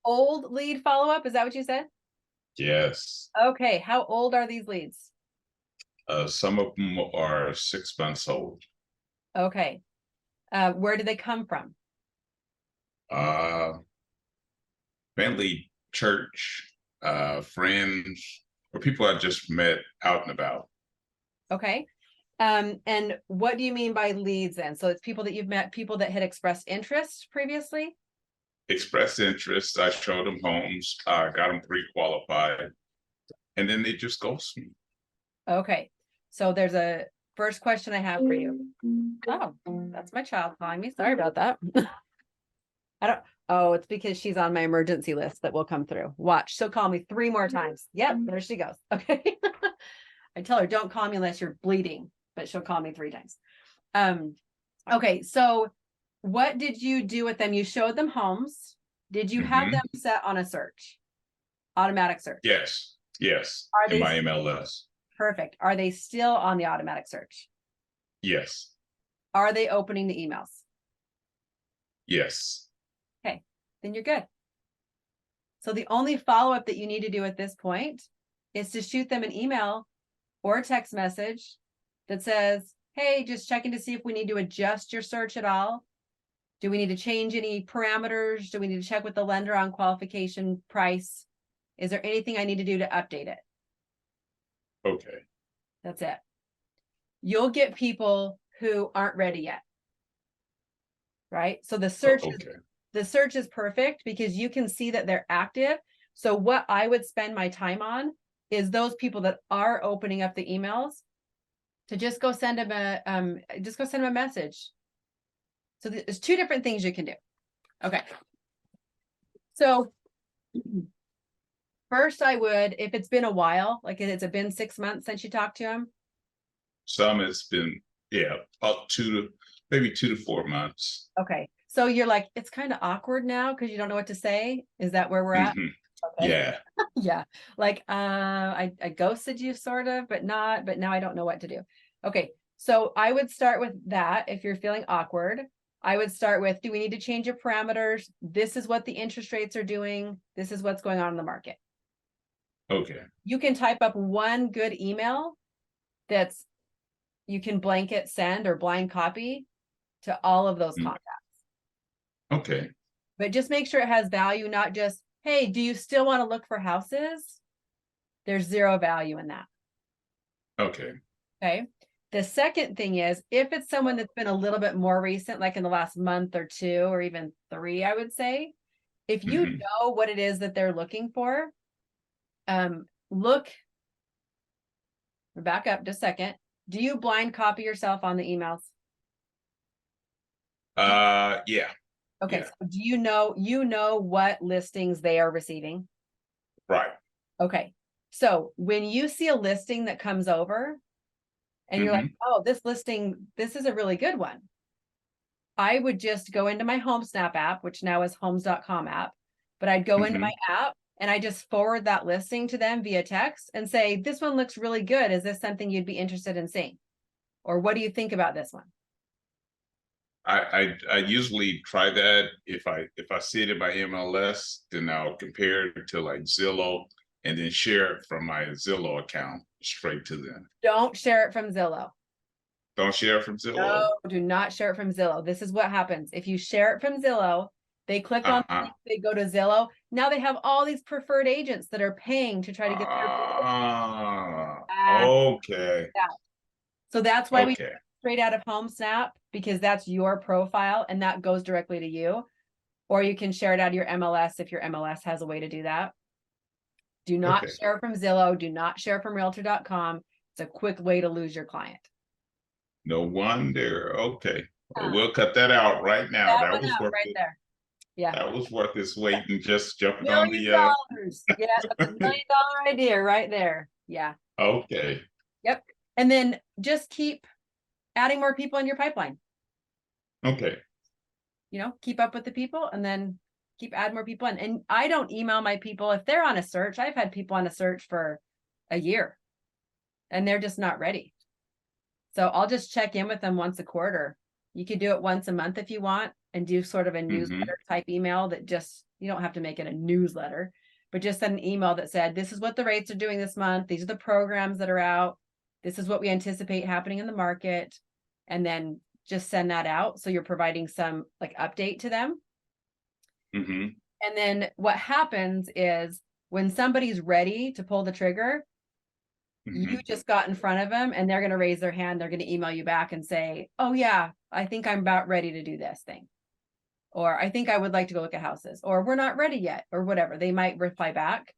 Old lead follow-up, is that what you said? Yes. Okay, how old are these leads? Some of them are 6 months old. Okay, where do they come from? Uh, Mainly church, friends, or people I just met out and about. Okay, and what do you mean by leads then? So it's people that you've met, people that had expressed interest previously? Expressed interest. I showed them homes, got them pre-qualified, and then they just ghost me. Okay, so there's a first question I have for you. Oh, that's my child calling me. Sorry about that. I don't, oh, it's because she's on my emergency list that will come through. Watch, she'll call me 3 more times. Yep, there she goes. Okay. I tell her, don't call me unless you're bleeding, but she'll call me 3 times. Okay, so what did you do with them? You showed them homes. Did you have them set on a search? Automatic search? Yes, yes, Are in they my MLS. perfect? Are they still on the automatic search? Yes, Are they opening the emails? yes. Okay, then you're good. So the only follow-up that you need to do at this point is to shoot them an email or a text message that says, hey, just checking to see if we need to adjust your search at all. Do we need to change any parameters? Do we need to check with the lender on qualification price? Is there anything I need to do to update it? Okay. That's it. You'll get people who aren't ready yet, right? So the search is perfect because you can see that they're active. So what I would spend my time on is those people that are opening up the emails to just go send them a message. So there's 2 different things you can do. Okay. So first I would, if it's been a while, like it's been 6 months since you talked to him. Some it's been, yeah, about maybe 2 to 4 months. Okay. So you're like, it's kind of awkward now because you don't know what to say. Is that where we're at? hmm Okay. Yeah. Yeah. Like, I ghosted you sort of, but not, but now I don't know what to do. Okay. So I would start with that. If you're feeling awkward, I would start with, do we need to change your parameters? This is what the interest rates are doing. This is what's going on in the market. Okay. You can type up one good email that's, you can blanket send or blind copy to all of those contacts. Okay. But just make sure it has value, not just, hey, do you still want to look for houses? There's 0 value in that. Okay. Okay. The second thing is, if it's someone that's been a little bit more recent, like in the last month or 2 or even 3, I would say, if you hmm know what it is that they're looking for, look, back up just a second. Do you blind copy yourself on the emails? Yeah. Okay, Yeah. so do you know what listings they are receiving? Right. Okay, so when you see a listing that comes over and you're like, hmm oh, this listing, this is a really good one, I would just go into my HomeSnap app, which now is homes.com app, but I'd go into my hmm app and I just forward that listing to them via text and say, this one looks really good. Is this something you'd be interested in seeing? Or what do you think about this one? I usually try that if I see it in my MLS, then I'll compare it to like Zillow and then share it from my Zillow account straight to them. Don't share it from Zillow. Don't share it from No, Zillow. do not share it from Zillow. This is what happens. If you share it from Zillow, they click on, Uh-huh. they go to Zillow. Now they have all these preferred agents that are paying to try to get their people. Okay. Yeah. So that's why we Okay. straight out of HomeSnap, because that's your profile and that goes directly to you. Or you can share it out of your MLS if your MLS has a way to do that. Do not Okay. share from Zillow. Do not share from realtor.com. It's a quick way to lose your client. No wonder. Okay. Well, we'll cut that out right now. That one out right there. Yeah. That was worth its weight in just jumping on $1 million. the Yeah, that's $1 million idea right there. Yeah. okay. Yep. And then just keep adding more people in your pipeline. Okay. Keep up with the people and then keep adding more people in. And I don't email my people if they're on a search. I've had people on a search for a year and they're just not ready. So I'll just check in with them once a quarter. You could do it once a month if you want and do sort of a hmm newsletter type email that just, You don't have to make it a newsletter, but just send an email that said, this is what the rates are doing this month. These are the programs that are out. This is what we anticipate happening in the market. And then just send that out. So you're providing some like update to them. Mm-hmm. And then what happens is when somebody's ready to pull the trigger, Mm-hmm. you just got in front of them and they're going to raise their hand. They're going to email you back and say, oh yeah, I think I'm about ready to do this thing. Or I think I would like to go look at houses, or we're not ready yet, or whatever. They might reply back.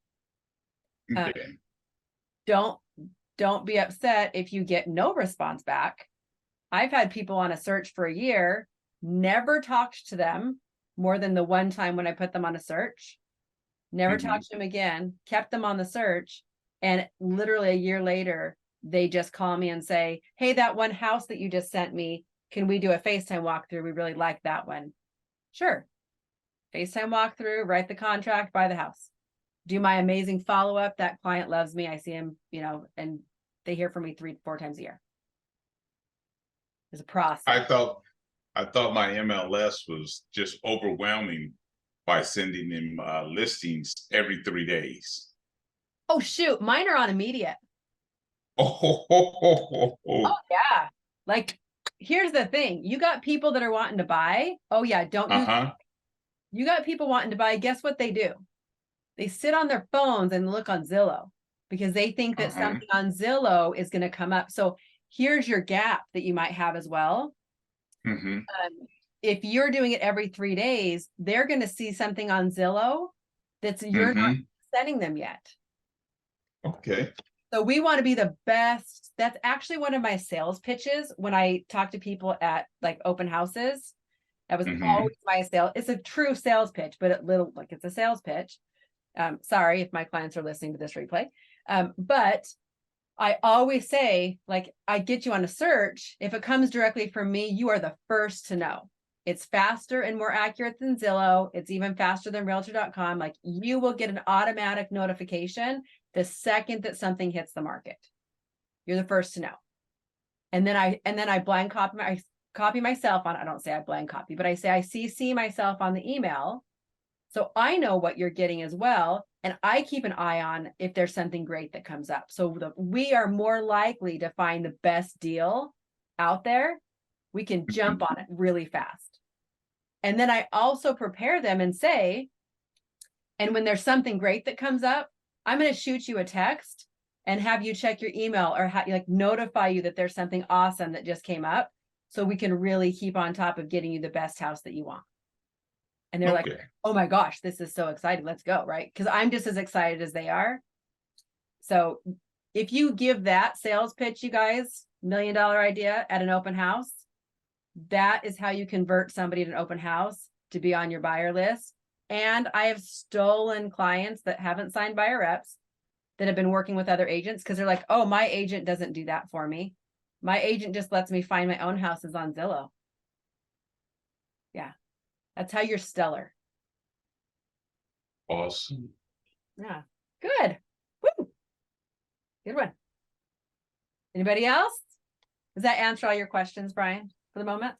Okay. Don't be upset if you get no response back. I've had people on a search for a year, never talked to them more than the one time when I put them on a search, never Mm-hmm. talked to them again, kept them on the search. And literally a year later, they just call me and say, hey, that one house that you just sent me, can we do a FaceTime walkthrough? We really like that one. Sure. FaceTime walkthrough, write the contract, buy the house. Do my amazing follow-up. That client loves me. I see him, and they hear from me 3-4 times a year. There's a process. I thought my MLS was just overwhelming by sending them listings every 3 days. Oh, shoot. Mine are on immediate. Oh, Oh, yeah. Like, here's the thing. You got people that are wanting to buy. Oh, yeah. Don't do that. uh-huh. You got people wanting to buy. Guess what they do? They sit on their phones and look on Zillow because they think that something on Zillow is going to come up. So here's your gap that you might have as well. Mm-hmm. If you're doing it every 3 days, they're going to see something on Zillow that's you're not sending them yet. Okay. So we want to be the best. That's actually one of my sales pitches when I talk to people at like open houses. That was always my sale. It's a true sales pitch, but it's a sales pitch. Sorry if my clients are listening to this replay. But I always say, like, I get you on a search. If it comes directly from me, you are the first to know. It's faster and more accurate than Zillow. It's even faster than realtor.com. Like, you will get an automatic notification the second that something hits the market. You're the first to know. And then I blind copy myself on, I don't say I blind copy, but I say I CC myself on the email. So I know what you're getting as well. And I keep an eye on if there's something great that comes up. So we are more likely to find the best deal out there. We can jump on it really fast. And then I also prepare them and say, and when there's something great that comes up, I'm going to shoot you a text and have you check your email or notify you that there's something awesome that just came up. So we can really keep on top of getting you the best house that you want. And they're like, oh my gosh, this is so exciting. Let's go, right? Because I'm just as excited as they are. So if you give that sales pitch, you guys, $1 million idea at an open house, that is how you convert somebody at an open house to be on your buyer list. And I have stolen clients that haven't signed buyer reps that have been working with other agents because they're like, oh, my agent doesn't do that for me. My agent just lets me find my own houses on Zillow. Yeah. That's how you're stellar. Awesome. Yeah. Good. Woo. Good one. Anybody else? Does that answer all your questions, Brian, for the moment?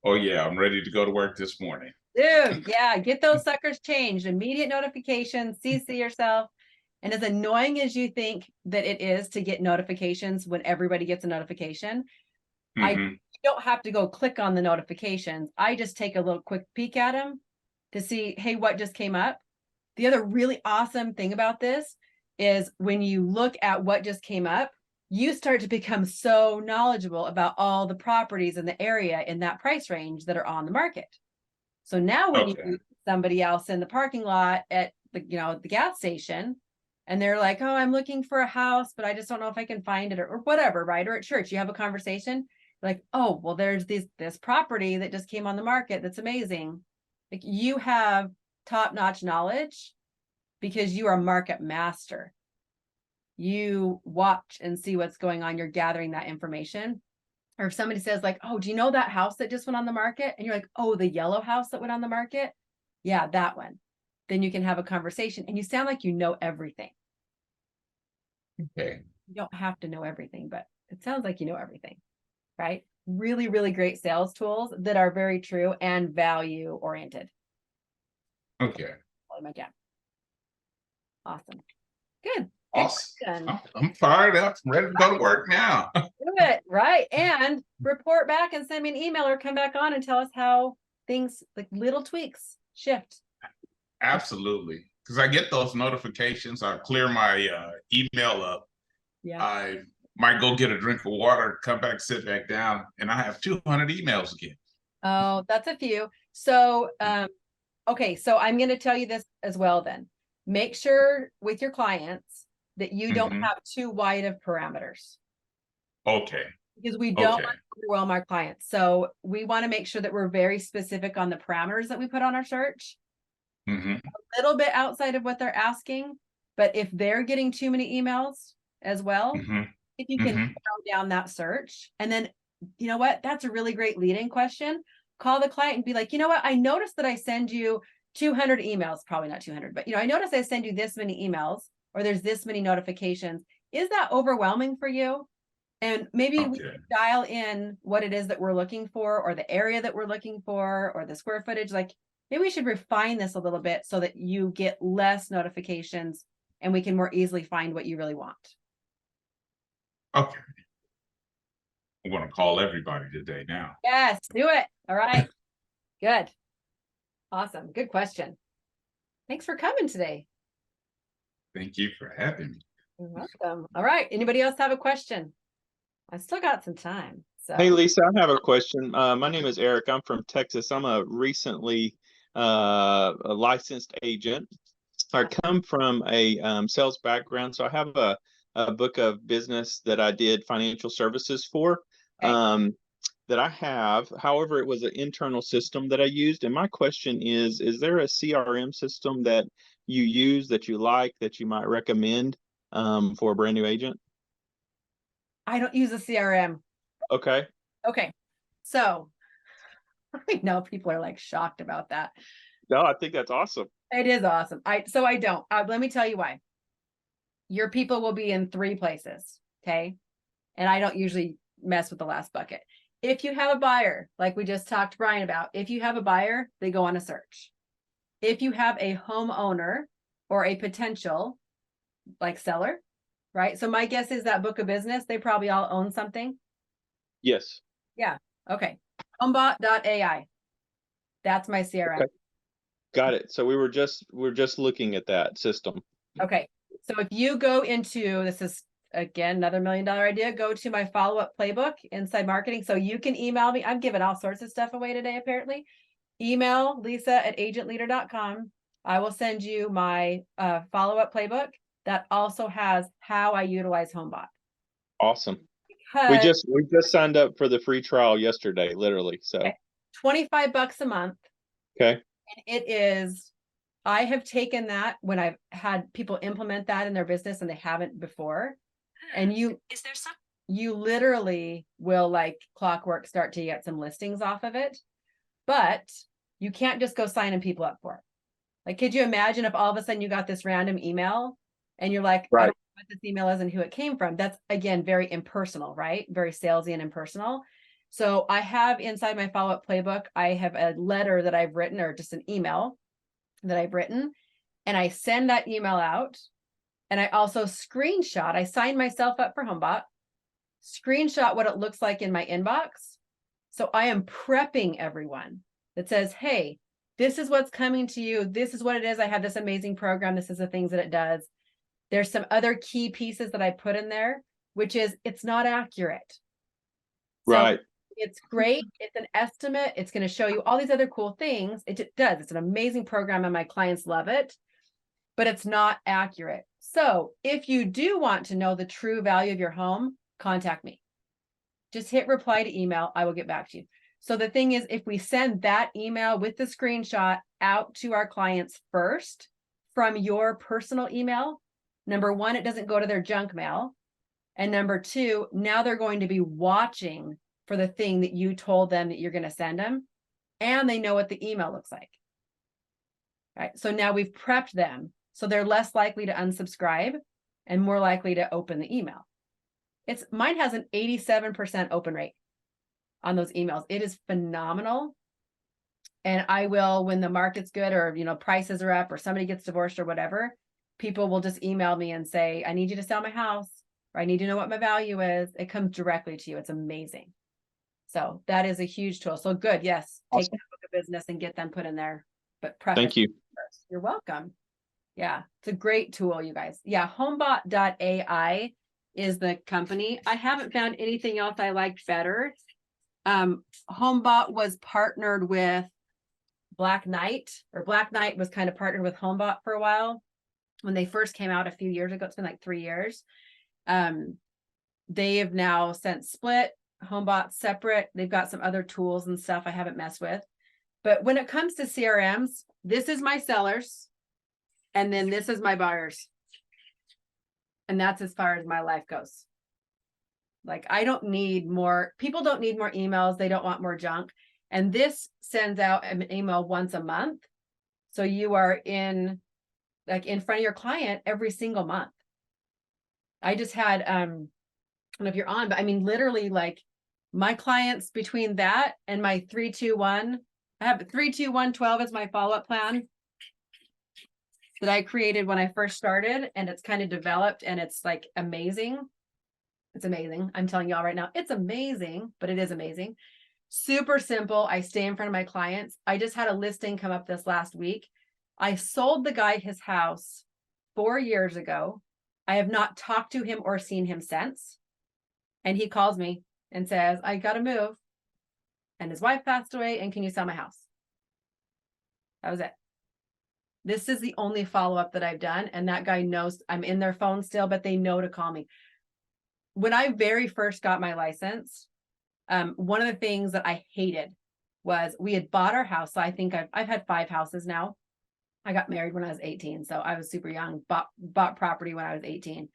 Oh yeah, I'm ready to go to work this morning. Dude, yeah, get those suckers changed. Immediate notifications, CC yourself. And as annoying as you think that it is to get notifications when everybody gets a notification, I don't have to go click on the notifications. I just take a little quick peek at them to see, hey, what just came up? The other really awesome thing about this is when you look at what just came up, you start to become so knowledgeable about all the properties in the area in that price range that are on the market. So now when you meet somebody else in the parking lot at the gas station, and they're like, oh, I'm looking for a house, but I just don't know if I can find it or whatever, right? Or at church, you have a conversation like, oh, well, there's this property that just came on the market that's amazing. Like, you have top-notch knowledge because you are a market master. You watch and see what's going on. You're gathering that information. Or if somebody says like, oh, do you know that house that just went on the market? And you're like, oh, the yellow house that went on the market? Yeah, that one. Then you can have a conversation and you sound like you know everything. Okay. You don't have to know everything, but it sounds like you know everything, right? Really, really great sales tools that are very true and value oriented. Okay. volume again. Awesome. Good. Awesome. Question. I'm fired up, ready to go to work now. Do it, right? And report back and send me an email or come back on and tell us how things, like little tweaks, shift. Absolutely. Because I get those notifications. I clear my email up. Yeah. I might go get a drink of water, come back, sit back down, and I have 200 emails again. Oh, that's a few. So, okay, so I'm going to tell you this as well then. Make sure with your clients that you don't Mhm. have too wide of parameters, Okay. because we don't Okay. want to overwhelm our clients. So we want to make sure that we're very specific on the parameters that we put on our search. Mhm. A little bit outside of what they're asking, but if they're getting too many emails as well, Mhm. if you can Mhm. narrow down that search, and then, you know what, that's a really great lead-in question. Call the client and be like, you know what, I noticed that I send you 200 emails, probably not 200, but I noticed I send you this many emails, or there's this many notifications. Is that overwhelming for you? And maybe we Okay. dial in what it is that we're looking for, or the area that we're looking for, or the square footage. Like, maybe we should refine this a little bit so that you get less notifications and we can more easily find what you really want. Okay. I'm going to call everybody today now. Yes, do it. All right. Good. Awesome. Good question. Thanks for coming today. Thank you for having me. You're welcome. All right. Anybody else have a question? I still got some time. Hey, So, Lisa, I have a question. My name is Eric. I'm from Texas. I'm a recently a licensed agent. I come from a sales background, so I have a book of business that I did financial services for okay. that I have. However, it was an internal system that I used. And my question is there a CRM system that you use that you like that you might recommend for a brand new agent? I don't use a CRM. Okay. Okay. So I know people are like shocked about that. No, I think that's awesome. It is awesome. I don't. Let me tell you why. Your people will be in 3 places. Okay. And I don't usually mess with the last bucket. If you have a buyer, like we just talked to Brian about, if you have a buyer, they go on a search. If you have a homeowner or a potential like seller, right? So my guess is that book of business, they probably all own something. Yes. Yeah. Okay. Homebot.ai. That's my CRM. Okay. Got it. So we're just looking at that system. Okay. So if you go into, this is again another $1 million idea, go to my follow-up playbook inside marketing. So you can email me. I'm giving all sorts of stuff away today, apparently. Email lisa@agentleader.com. I will send you my follow-up playbook that also has how I utilize HomeBot. Awesome. We Because just signed up for the free trial yesterday, literally. So okay, $25 a month. okay. And it is, I have taken that when I've had people implement that in their business and they haven't before. And you literally will like clockwork start to get some listings off of it, but you can't just go signing people up for it. Like, could you imagine if all of a sudden you got this random email and you're like, I Right. don't know what this email is and who it came from? That's again, very impersonal, right? Very salesy and impersonal. So I have inside my follow-up playbook, I have a letter that I've written, or just an email that I've written, and I send that email out. And I also screenshot, I signed myself up for HomeBot, screenshot what it looks like in my inbox. So I am prepping everyone that says, hey, this is what's coming to you. This is what it is. I have this amazing program. This is the things that it does. There's some other key pieces that I put in there, which is it's not accurate. So Right. it's great. It's an estimate. It's going to show you all these other cool things. It does. It's an amazing program and my clients love it, but it's not accurate. So if you do want to know the true value of your home, contact me. Just hit reply to email. I will get back to you. So the thing is, if we send that email with the screenshot out to our clients first from your personal email, number one, it doesn't go to their junk mail. And number two, now they're going to be watching for the thing that you told them that you're going to send them. And they know what the email looks like. Right. So now we've prepped them. So they're less likely to unsubscribe and more likely to open the email. Mine has an 87% open rate on those emails. It is phenomenal. And I will, when the market's good or, prices are up or somebody gets divorced or whatever, people will just email me and say, I need you to sell my house, or I need to know what my value is. It comes directly to you. It's amazing. So that is a huge tool. So good. Yes. Awesome. Take that book of business and get them put in there. But Thank you. first. You're welcome. Yeah. It's a great tool, you guys. Yeah. Homebot.ai is the company. I haven't found anything else I liked better. Homebot was partnered with Black Knight, or Black Knight was kind of partnered with Homebot for a while when they first came out a few years ago. It's been like 3 years. They have now since split. Homebot's separate. They've got some other tools and stuff I haven't messed with. But when it comes to CRMs, this is my sellers, and then this is my buyers. And that's as far as my life goes. Like, I don't need more, people don't need more emails. They don't want more junk. And this sends out an email once a month. So you are in front of your client every single month. I just had, I don't know if you're on, but I mean, literally, like, my clients between that and my 3-2-1, I have 3-2-1-12 as my follow-up plan that I created when I first started, and it's kind of developed, and it's like amazing. It's amazing. I'm telling y'all right now, it's amazing, but it is amazing. Super simple. I stay in front of my clients. I just had a listing come up this last week. I sold the guy his house 4 years ago. I have not talked to him or seen him since. And he calls me and says, I got to move. And his wife passed away. And can you sell my house? That was it. This is the only follow-up that I've done. And that guy knows I'm in their phone still, but they know to call me. When I very first got my license, one of the things that I hated was we had bought our house. So I think I've had 5 houses now. I got married when I was 18. So I was super young, bought property when I was 18.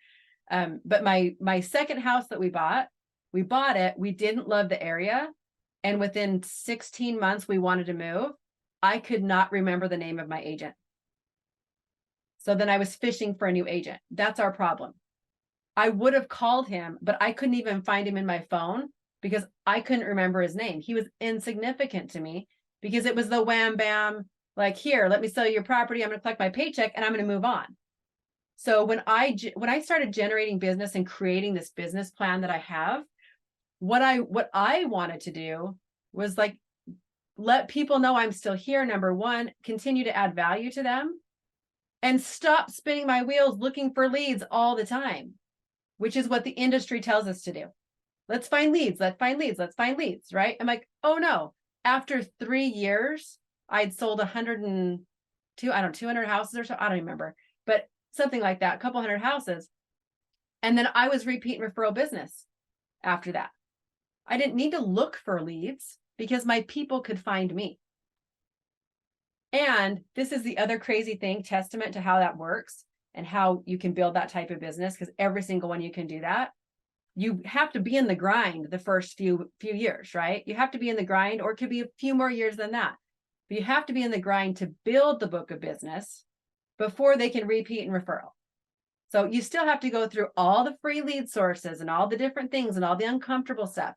But my second house that we bought it. We didn't love the area. And within 16 months, we wanted to move. I could not remember the name of my agent. So then I was fishing for a new agent. That's our problem. I would have called him, but I couldn't even find him in my phone because I couldn't remember his name. He was insignificant to me because it was the wham bam, like, here, let me sell you your property. I'm going to collect my paycheck and I'm going to move on. So when I started generating business and creating this business plan that I have, what I wanted to do was, like, let people know I'm still here. Number one, continue to add value to them, and stop spinning my wheels looking for leads all the time, which is what the industry tells us to do. Let's find leads. Let's find leads. Let's find leads. Right? I'm like, oh no. After 3 years, I'd sold 200 houses or so. I don't remember, but something like that, a couple hundred houses. And then I was repeat referral business after that. I didn't need to look for leads because my people could find me. And this is the other crazy thing, testament to how that works and how you can build that type of business, because every single one you can do that. You have to be in the grind the first few years, right? You have to be in the grind, or it could be a few more years than that. But you have to be in the grind to build the book of business before they can repeat and referral. So you still have to go through all the free lead sources and all the different things and all the uncomfortable stuff.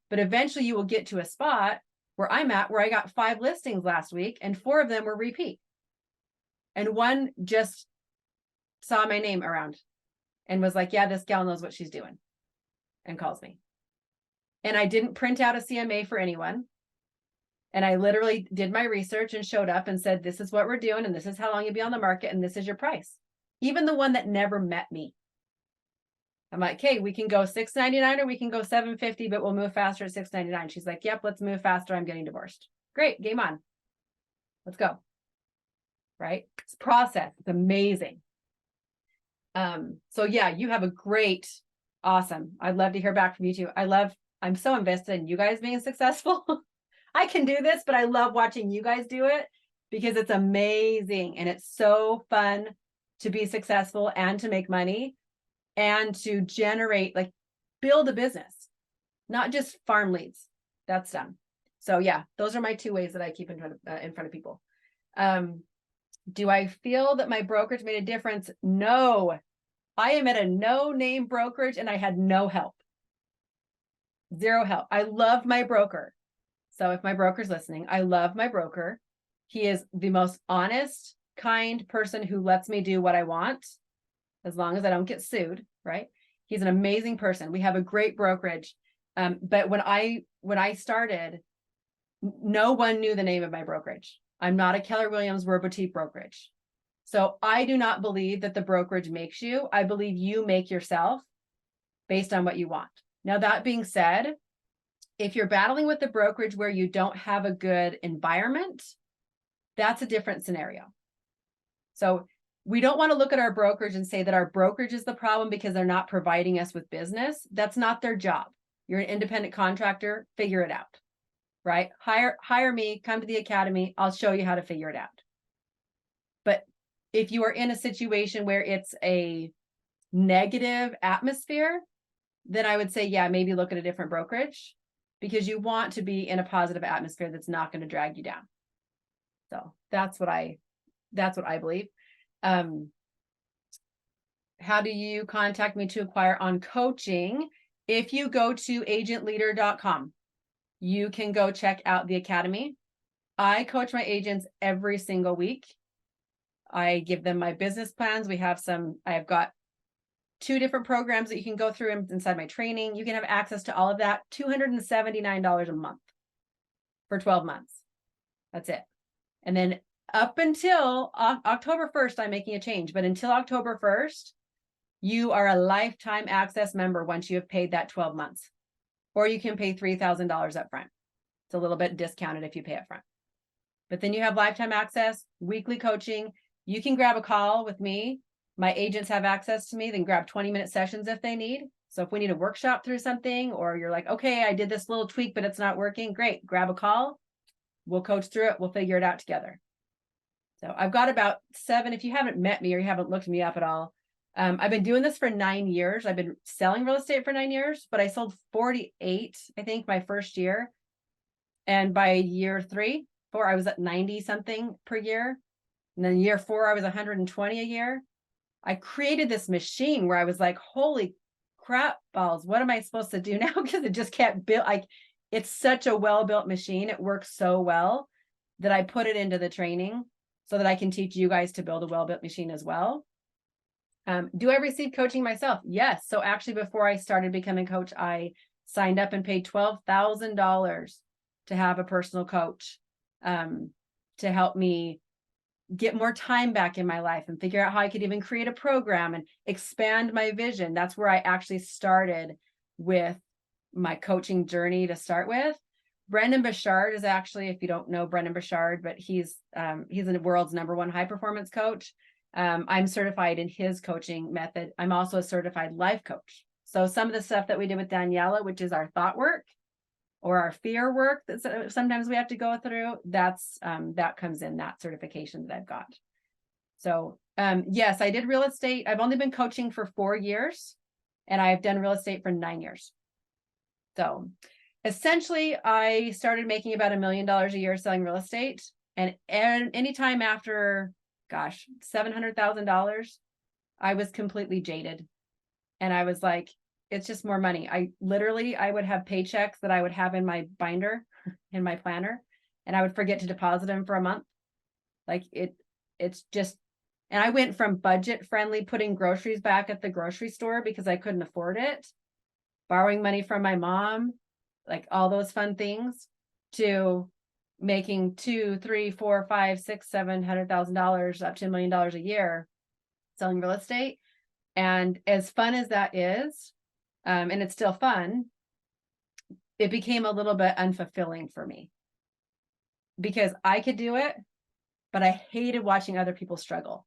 But eventually you will get to a spot where I'm at, where I got 5 listings last week and 4 of them were repeat. And one just saw my name around and was like, yeah, this gal knows what she's doing, and calls me. And I didn't print out a CMA for anyone. And I literally did my research and showed up and said, this is what we're doing, and this is how long you'll be on the market, and this is your price. Even the one that never met me. I'm like, okay, we can go $699 or we can go $750, but we'll move faster at $699. She's like, yep, let's move faster. I'm getting divorced. Great, game on. Let's go. Right? It's process. It's amazing. So yeah, you have a great, awesome. I'd love to hear back from you too. I'm so invested in you guys being successful. I can do this, but I love watching you guys do it because it's amazing. And it's so fun to be successful and to make money and to generate, like, build a business, not just farm leads. That's done. So yeah, those are my 2 ways that I keep in front of people. Do I feel that my brokerage made a difference? No, I am at a no-name brokerage and I had no help. 0 help. I love my broker. So if my broker's listening, I love my broker. He is the most honest, kind person who lets me do what I want, as long as I don't get sued, right? He's an amazing person. We have a great brokerage. But when I started, no one knew the name of my brokerage. I'm not a Keller Williams, we're a boutique brokerage. So I do not believe that the brokerage makes you. I believe you make yourself based on what you want. Now, that being said, if you're battling with the brokerage where you don't have a good environment, that's a different scenario. So we don't want to look at our brokerage and say that our brokerage is the problem because they're not providing us with business. That's not their job. You're an independent contractor, figure it out, right? Hire me, come to the academy. I'll show you how to figure it out. But if you are in a situation where it's a negative atmosphere, then I would say, yeah, maybe look at a different brokerage, because you want to be in a positive atmosphere that's not going to drag you down. So that's what I believe. How do you contact me to acquire on coaching? If you go to agentleader.com, you can go check out the academy. I coach my agents every single week. I give them my business plans. I have got 2 different programs that you can go through inside my training. You can have access to all of that, $279 a month for 12 months. That's it. And then up until October 1st, I'm making a change, but until October 1st, you are a lifetime access member once you have paid that 12 months, or you can pay $3,000 up front. It's a little bit discounted if you pay up front, but then you have lifetime access, weekly coaching. You can grab a call with me. My agents have access to me. They can grab 20-minute sessions if they need. So if we need a workshop through something, or you're like, okay, I did this little tweak, but it's not working. Great. Grab a call. We'll coach through it. We'll figure it out together. So I've got about 7. If you haven't met me or you haven't looked me up at all, I've been doing this for 9 years. I've been selling real estate for 9 years, but I sold 48, I think, my first year. And by year 3, 4, I was at 90 something per year. And then year 4, I was 120 a year. I created this machine where I was like, holy crap balls, what am I supposed to do now? Because it just can't build. It's such a well-built machine. It works so well that I put it into the training so that I can teach you guys to build a well-built machine as well. Do I receive coaching myself? Yes. So actually, before I started becoming a coach, I signed up and paid $12,000 to have a personal coach to help me get more time back in my life and figure out how I could even create a program and expand my vision. That's where I actually started with my coaching journey to start with. Brendan Bouchard is actually, if you don't know Brendan Bouchard, but he's the world's #1 high performance coach. I'm certified in his coaching method. I'm also a certified life coach. So some of the stuff that we did with Daniela, which is our thought work or our fear work that sometimes we have to go through, that comes in that certification that I've got. So yes, I did real estate. I've only been coaching for 4 years, and I've done real estate for 9 years. So essentially, I started making about $1 million a year selling real estate. And anytime after, $700,000, I was completely jaded. And I was like, it's just more money. I would have paychecks that I would have in my binder, in my planner, and I would forget to deposit them for a month. It's just, and I went from budget friendly, putting groceries back at the grocery store because I couldn't afford it, borrowing money from my mom, like all those fun things, to making $200,000, $300,000, $400,000, $500,000, $600,000, $700,000, up to $1 million a year selling real estate. And as fun as that is, and it's still fun, it became a little bit unfulfilling for me because I could do it, but I hated watching other people struggle.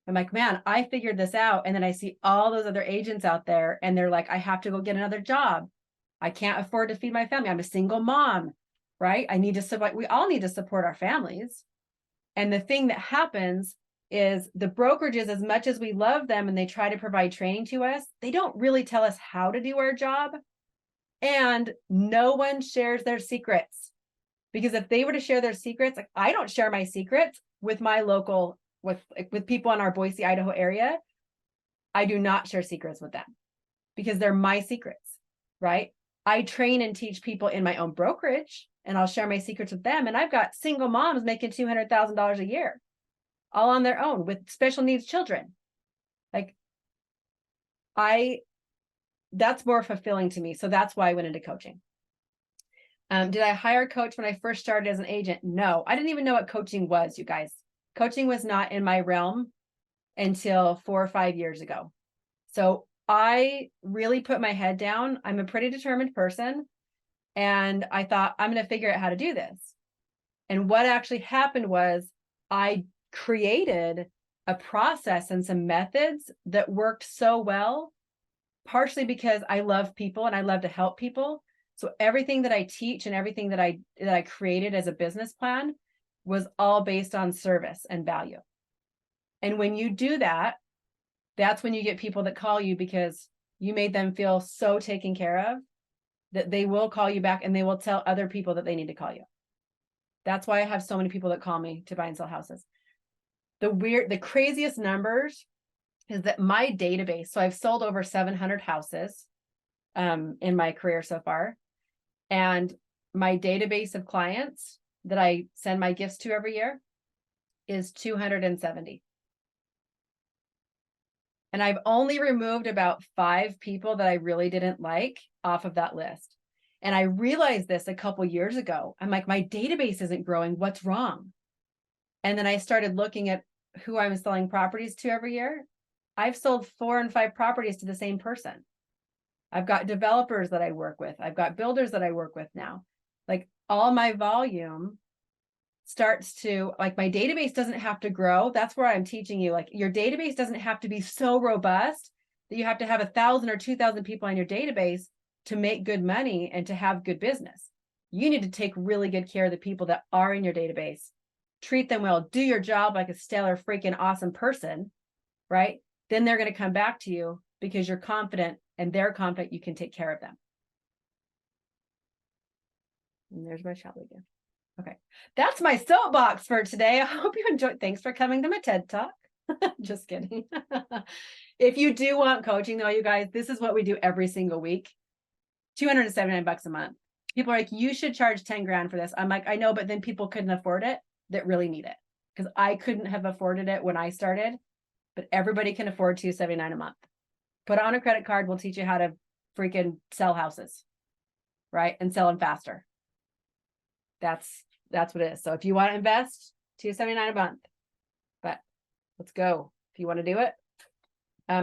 I'm like, man, I figured this out. And then I see all those other agents out there and they're like, I have to go get another job. I can't afford to feed my family. I'm a single mom, right? I need to support, we all need to support our families. And the thing that happens is the brokerages, as much as we love them and they try to provide training to us, they don't really tell us how to do our job. And no one shares their secrets, because if they were to share their secrets, like I don't share my secrets with my local, with people in our Boise, Idaho area. I do not share secrets with them because they're my secrets, right? I train and teach people in my own brokerage and I'll share my secrets with them. And I've got single moms making $200,000 a year, all on their own with special needs children. Like that's more fulfilling to me. So that's why I went into coaching. Did I hire a coach when I first started as an agent? No, I didn't even know what coaching was, you guys. Coaching was not in my realm until 4 or 5 years ago. So I really put my head down. I'm a pretty determined person. And I thought, I'm going to figure out how to do this. And what actually happened was I created a process and some methods that worked so well, partially because I love people and I love to help people. So everything that I teach and everything that I created as a business plan was all based on service and value. And when you do that, that's when you get people that call you because you made them feel so taken care of that they will call you back and they will tell other people that they need to call you. That's why I have so many people that call me to buy and sell houses. The craziest numbers is that my database, so I've sold over 700 houses in my career so far. And my database of clients that I send my gifts to every year is 270. And I've only removed about 5 people that I really didn't like off of that list. And I realized this a couple years ago. I'm like, my database isn't growing. What's wrong? And then I started looking at who I'm selling properties to every year. I've sold 4 and 5 properties to the same person. I've got developers that I work with. I've got builders that I work with now. Like all my volume starts to, like my database doesn't have to grow. That's where I'm teaching you, like your database doesn't have to be so robust that you have to have 1,000 or 2,000 people on your database to make good money and to have good business. You need to take really good care of the people that are in your database, treat them well, do your job like a stellar freaking awesome person, right? Then they're going to come back to you because you're confident and they're confident you can take care of them. And there's my shall again. Okay, that's my soapbox for today. I hope you enjoyed. Thanks for coming to my TED Talk. Just kidding. If you do want coaching though, you guys, this is what we do every single week. $279 a month. People are like, you should charge 10 grand for this. I'm like, I know, but then people couldn't afford it that really need it. Because I couldn't have afforded it when I started, but everybody can afford $279 a month. Put it on a credit card. We'll teach you how to freaking sell houses, right? And sell them faster. That's what it is. So if you want to invest, $279 a month. But let's go. If you want to do it.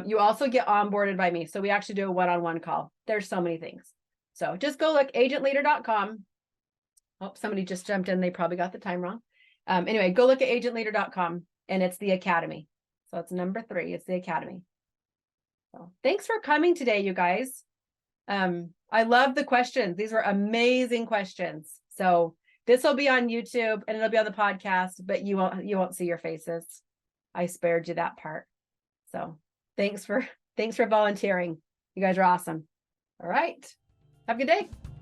You also get onboarded by me. So we actually do a one-on-one call. There's so many things. So just go look agentleader.com. Oh, somebody just jumped in. They probably got the time wrong. Anyway, go look at agentleader.com and it's the academy. So it's number 3. It's the academy. So thanks for coming today, you guys. I love the questions. These were amazing questions. So this will be on YouTube and it'll be on the podcast, but you won't see your faces. I spared you that part. So thanks for volunteering. You guys are awesome. All right. Have a good day.